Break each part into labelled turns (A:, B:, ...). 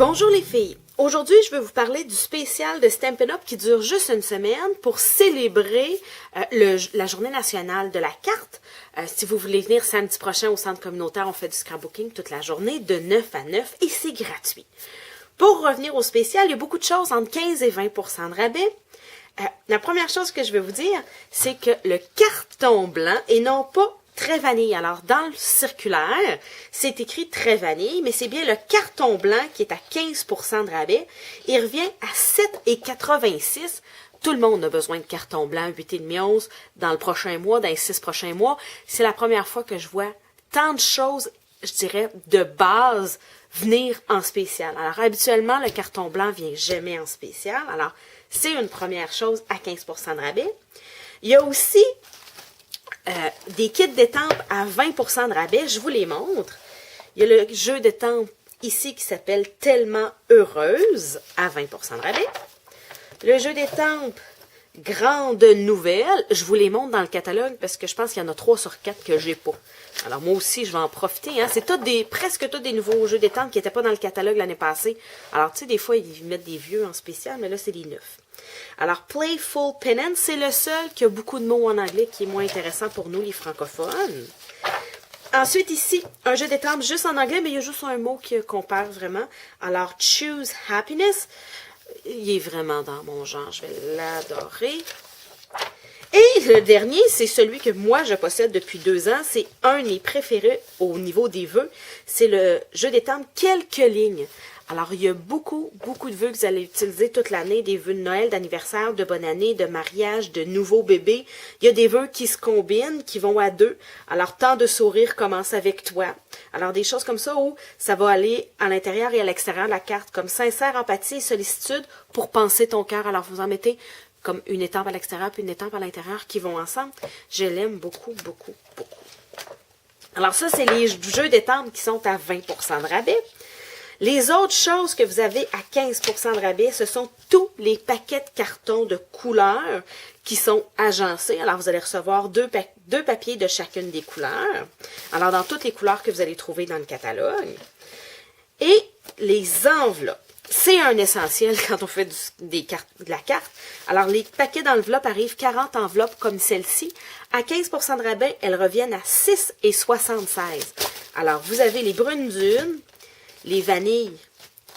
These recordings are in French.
A: Bonjour les filles! Aujourd'hui, je vais vous parler du spécial de Stampin' Up qui dure juste une semaine pour célébrer la journée nationale de la carte. Si vous voulez venir samedi prochain au centre communautaire, on fait du scrapbooking toute la journée de 9 à 9 et c'est gratuit. Pour revenir au spécial, il y a beaucoup de choses entre 15 et 20 % de rabais. La première chose que je vais vous dire, c'est que le carton blanc et non pas très vanille. Alors, dans le circulaire, c'est écrit très vanille, mais c'est bien le carton blanc qui est à 15 % de rabais. Il revient à 7,86 $. Tout le monde a besoin de carton blanc, 8,5 onces dans le prochain mois, dans les 6 prochains mois. C'est la première fois que je vois tant de choses, je dirais, de base venir en spécial. Alors, habituellement, le carton blanc vient jamais en spécial. Alors, c'est une première chose à 15 % de rabais. Il y a aussi des kits d'étampes à 20 % de rabais. Je vous les montre. Il y a le jeu d'étampes ici qui s'appelle Tellement Heureuse à 20 % de rabais. Le jeu d'étampes Grande Nouvelle, je vous les montre dans le catalogue parce que je pense qu'il y en a 3 sur 4 que j'ai pas. Alors moi aussi, je vais en profiter. Hein. C'est presque tous des nouveaux jeux d'étampes qui n'étaient pas dans le catalogue l'année passée. Alors tu sais, des fois, ils mettent des vieux en spécial, mais là, c'est des neufs. Alors, Playful Penance, c'est le seul qui a beaucoup de mots en anglais qui est moins intéressant pour nous, les francophones. Ensuite, ici, un jeu d'étampes juste en anglais, mais il y a juste un mot qui compare vraiment. Alors, Choose Happiness, il est vraiment dans mon genre, je vais l'adorer. Et le dernier, c'est celui que moi, je possède depuis 2 ans. C'est un de mes préférés au niveau des vœux. C'est le jeu d'étampes Quelques lignes. Alors, il y a beaucoup de vœux que vous allez utiliser toute l'année, des vœux de Noël, d'anniversaire, de bonne année, de mariage, de nouveau bébé. Il y a des vœux qui se combinent, qui vont à 2. Alors, tant de sourire commence avec toi. Alors, des choses comme ça où ça va aller à l'intérieur et à l'extérieur de la carte, comme sincère empathie et sollicitude pour penser ton cœur. Alors, vous en mettez comme une étampe à l'extérieur puis une étampe à l'intérieur qui vont ensemble. Je l'aime beaucoup. Alors, ça, c'est les jeux d'étampes qui sont à 20 % de rabais. Les autres choses que vous avez à 15 % de rabais, ce sont tous les paquets de cartons de couleurs qui sont agencés. Alors, vous allez recevoir deux papiers de chacune des couleurs. Alors, dans toutes les couleurs que vous allez trouver dans le catalogue. Et les enveloppes. C'est un essentiel quand on fait de la carte. Alors, les paquets d'enveloppes arrivent 40 enveloppes comme celle-ci. À 15 % de rabais, elles reviennent à 6,76 $. Alors, vous avez les brunes dunes, les vanilles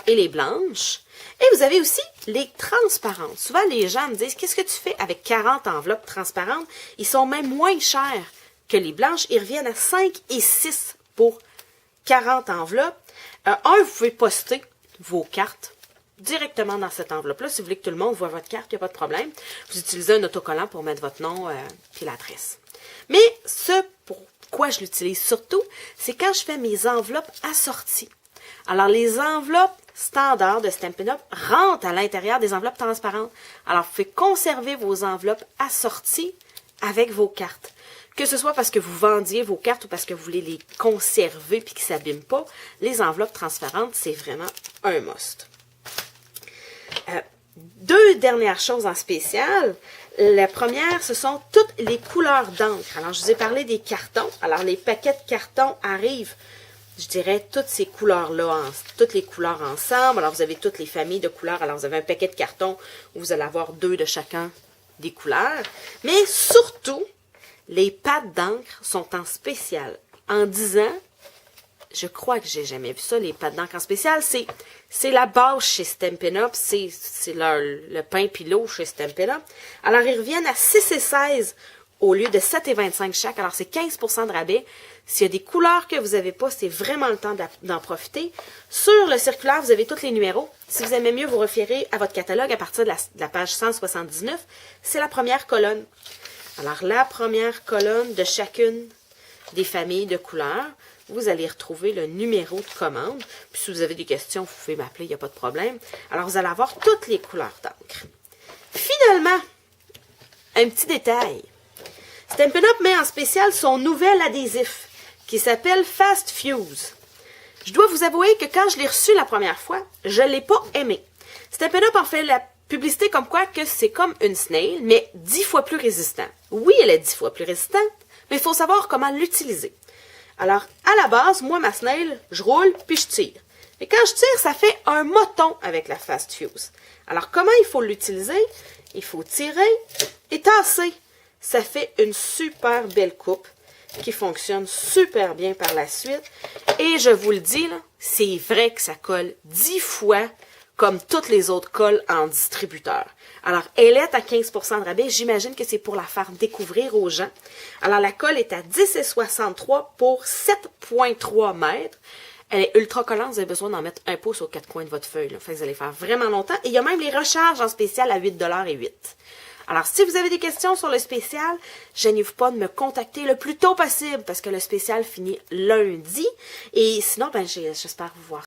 A: et les blanches. Et vous avez aussi les transparentes. Souvent, les gens me disent, qu'est-ce que tu fais avec 40 enveloppes transparentes? Ils sont même moins chers que les blanches. Ils reviennent à 5 et 6 pour 40 enveloppes. Vous pouvez poster vos cartes directement dans cette enveloppe-là. Si vous voulez que tout le monde voit votre carte, il n'y a pas de problème. Vous utilisez un autocollant pour mettre votre nom et l'adresse. Mais pourquoi je l'utilise surtout, c'est quand je fais mes enveloppes assorties. Alors, les enveloppes standards de Stampin' Up rentrent à l'intérieur des enveloppes transparentes. Alors, vous pouvez conserver vos enveloppes assorties avec vos cartes. Que ce soit parce que vous vendiez vos cartes ou parce que vous voulez les conserver puis qu'ils ne s'abîment pas, les enveloppes transparentes, c'est vraiment un must. 2 dernières choses en spécial. La première, ce sont toutes les couleurs d'encre. Alors, je vous ai parlé des cartons. Alors, les paquets de cartons arrivent, je dirais, toutes ces couleurs-là, toutes les couleurs ensemble. Alors, vous avez toutes les familles de couleurs. Alors, vous avez un paquet de cartons où vous allez avoir 2 de chacun des couleurs. Mais surtout, les pattes d'encre sont en spécial. En 10 ans, je crois que j'ai jamais vu ça, les pattes d'encre en spécial. C'est la base chez Stampin' Up. C'est le pain pilot chez Stampin' Up. Alors, ils reviennent à 6,16 € au lieu de 7,25 € chaque. Alors, c'est 15 % de rabais. S'il y a des couleurs que vous n'avez pas, c'est vraiment le temps d'en profiter. Sur le circulaire, vous avez tous les numéros. Si vous aimez mieux vous référer à votre catalogue à partir de la page 179, c'est la première colonne. Alors, la première colonne de chacune des familles de couleurs, vous allez retrouver le numéro de commande. Puis, si vous avez des questions, vous pouvez m'appeler, il n'y a pas de problème. Alors, vous allez avoir toutes les couleurs d'encre. Finalement, un petit détail. Stampin' Up met en spécial son nouvel adhésif qui s'appelle Fast Fuse. Je dois vous avouer que quand je l'ai reçu la première fois, je ne l'ai pas aimé. Stampin' Up en fait la publicité comme quoi que c'est comme une snail, mais 10 fois plus résistant. Oui, elle est 10 fois plus résistante, mais il faut savoir comment l'utiliser. Alors, à la base, moi, ma snail, je roule puis je tire. Et quand je tire, ça fait un moton avec la Fast Fuse. Alors, comment il faut l'utiliser? Il faut tirer et tasser. Ça fait une super belle coupe qui fonctionne super bien par la suite. Et je vous le dis, là, c'est vrai que ça colle 10 fois comme toutes les autres colles en distributeur. Alors, elle est à 15% de rabais. J'imagine que c'est pour la faire découvrir aux gens. Alors, la colle est à 10,63 pour 7,3 mètres. Elle est ultra collante. Vous avez besoin d'en mettre un pouce aux quatre coins de votre feuille. Là. Fait que vous allez faire vraiment longtemps. Et il y a même les recharges en spécial à 8,08 $. Alors, si vous avez des questions sur le spécial, gênez-vous pas de me contacter le plus tôt possible parce que le spécial finit lundi. Et sinon, ben, j'espère vous voir